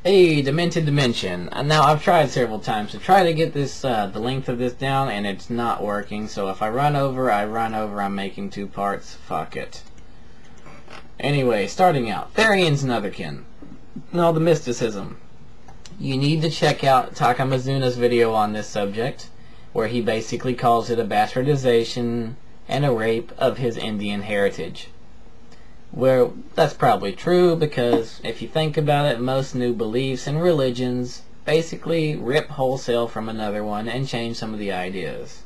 Hey, Demented Dimension. Now, I've tried several times to try to get this, the length of this down, and it's not working. So if I run over, I run over. I'm making two parts. Fuck it. Anyway, starting out. Therians and Otherkin. No, the mysticism. You need to check out Takamizuna's video on this subject, where he basically calls it a bastardization and a rape of his Indian heritage. Well, that's probably true, because if you think about it, most new beliefs and religions basically rip wholesale from another one and change some of the ideas.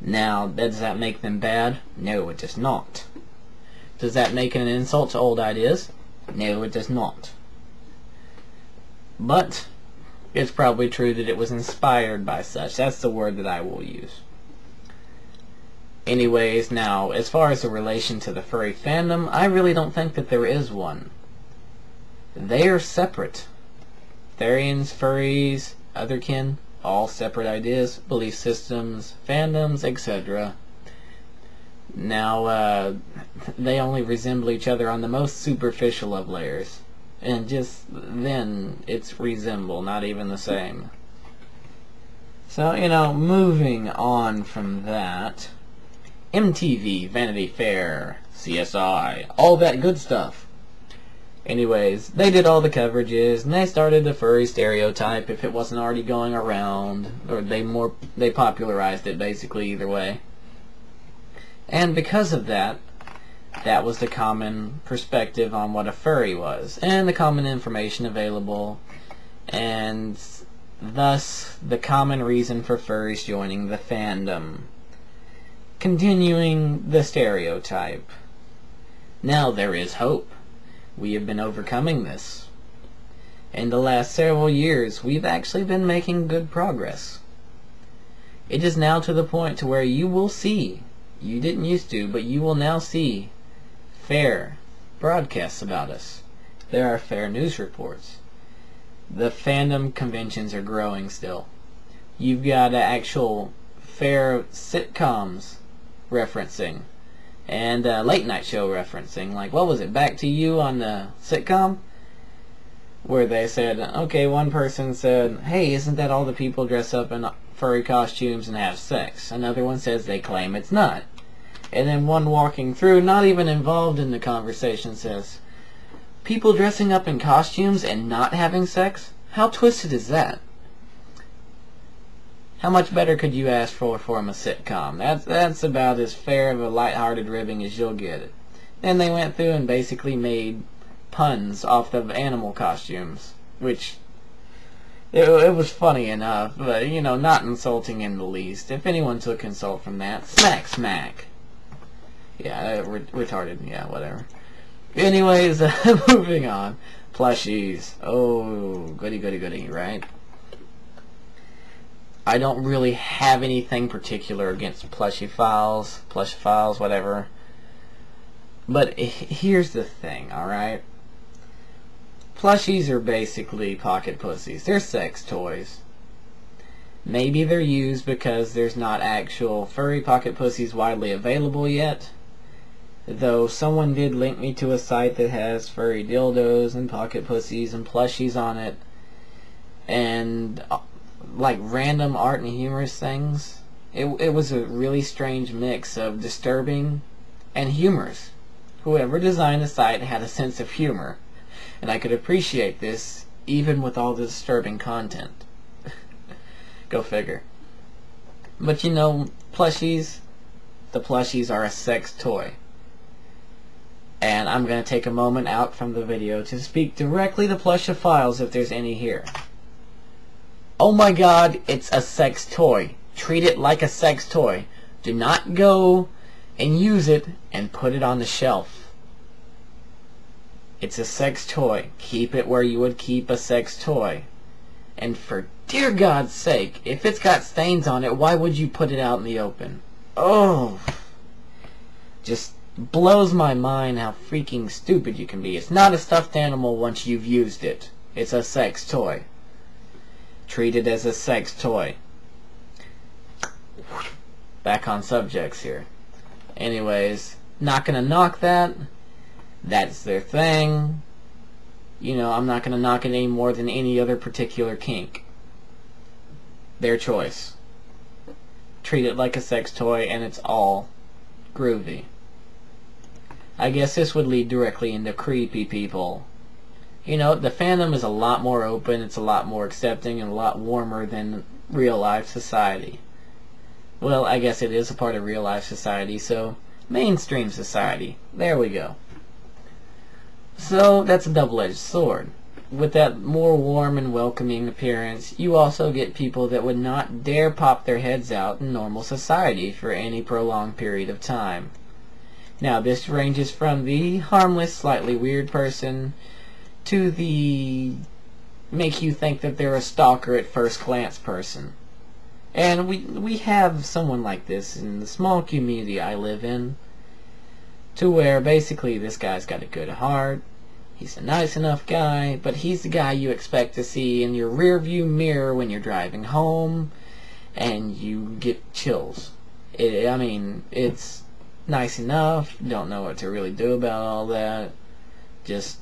Now, does that make them bad? No, it does not. Does that make it an insult to old ideas? No, it does not. But it's probably true that it was inspired by such. That's the word that I will use. Anyways, now, as far as the relation to the furry fandom, I really don't think that there is one. They are separate. Therians, furries, otherkin, all separate ideas, belief systems, fandoms, etc. Now, they only resemble each other on the most superficial of layers. And just then, it's resemble, not even the same. So, moving on from that, MTV, Vanity Fair, CSI, all that good stuff. Anyways, they did all the coverages, and they started the furry stereotype if it wasn't already going around, or they popularized it basically either way. And because of that, that was the common perspective on what a furry was, and the common information available, and thus the common reason for furries joining the fandom. Continuing the stereotype. Now there is hope. We have been overcoming this. In the last several years, we've actually been making good progress. It is now to the point to where you will see, you didn't used to, but you will now see fair broadcasts about us. There are fair news reports. The fandom conventions are growing still. You've got actual fair sitcoms referencing, and late night show referencing, like, what was it, Back to You on the sitcom, where they said, okay, one person said, hey, isn't that all the people dress up in furry costumes and have sex? Another one says they claim it's not. And then one walking through, not even involved in the conversation, says, people dressing up in costumes and not having sex? How twisted is that? How much better could you ask for from a sitcom? That's about as fair of a lighthearted ribbing as you'll get it. Then they went through and basically made puns off of animal costumes, which it was funny enough, but not insulting in the least. If anyone took insult from that, smack. Yeah, retarded. Yeah, whatever. Anyways, moving on. Plushies. Oh, goody, right? I don't really have anything particular against plushophiles, whatever. But here's the thing, alright? Plushies are basically pocket pussies. They're sex toys. Maybe they're used because there's not actual furry pocket pussies widely available yet. Though someone did link me to a site that has furry dildos and pocket pussies and plushies on it. And like random art and humorous things. It was a really strange mix of disturbing and humorous. Whoever designed the site had a sense of humor, and I could appreciate this even with all the disturbing content. Go figure. But plushies, the plushies are a sex toy. And I'm going to take a moment out from the video to speak directly to plushophiles if there's any here. Oh my god, it's a sex toy. Treat it like a sex toy. Do not go and use it and put it on the shelf. It's a sex toy. Keep it where you would keep a sex toy. And for dear God's sake, if it's got stains on it, why would you put it out in the open? Oh, just blows my mind how freaking stupid you can be. It's not a stuffed animal once you've used it. It's a sex toy. Treat it as a sex toy. Back on subjects here. Anyways, not gonna knock that. That's their thing. You know, I'm not going to knock it any more than any other particular kink. Their choice. Treat it like a sex toy and it's all groovy. I guess this would lead directly into creepy people. You know, the fandom is a lot more open, it's a lot more accepting, and a lot warmer than real life society. Well, I guess it is a part of real life society, so mainstream society. There we go. So that's a double-edged sword. With that more warm and welcoming appearance, you also get people that would not dare pop their heads out in normal society for any prolonged period of time. Now, this ranges from the harmless, slightly weird person to the make you think that they're a stalker at first glance person. And we have someone like this in the small community I live in, to where basically this guy's got a good heart, he's a nice enough guy, but he's the guy you expect to see in your rear view mirror when you're driving home, and you get chills. I mean, it's nice enough, don't know what to really do about all that, just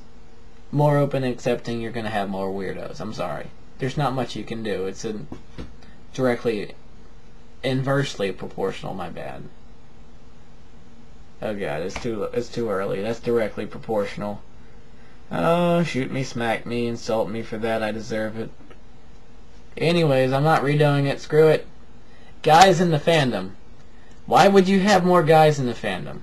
more open and accepting, you're going to have more weirdos. I'm sorry. There's not much you can do. It's directly, inversely proportional, my bad. Oh god, it's too early. That's directly proportional. Oh, shoot me, smack me, insult me for that, I deserve it. Anyways, I'm not redoing it, screw it. Guys in the fandom. Why would you have more guys in the fandom?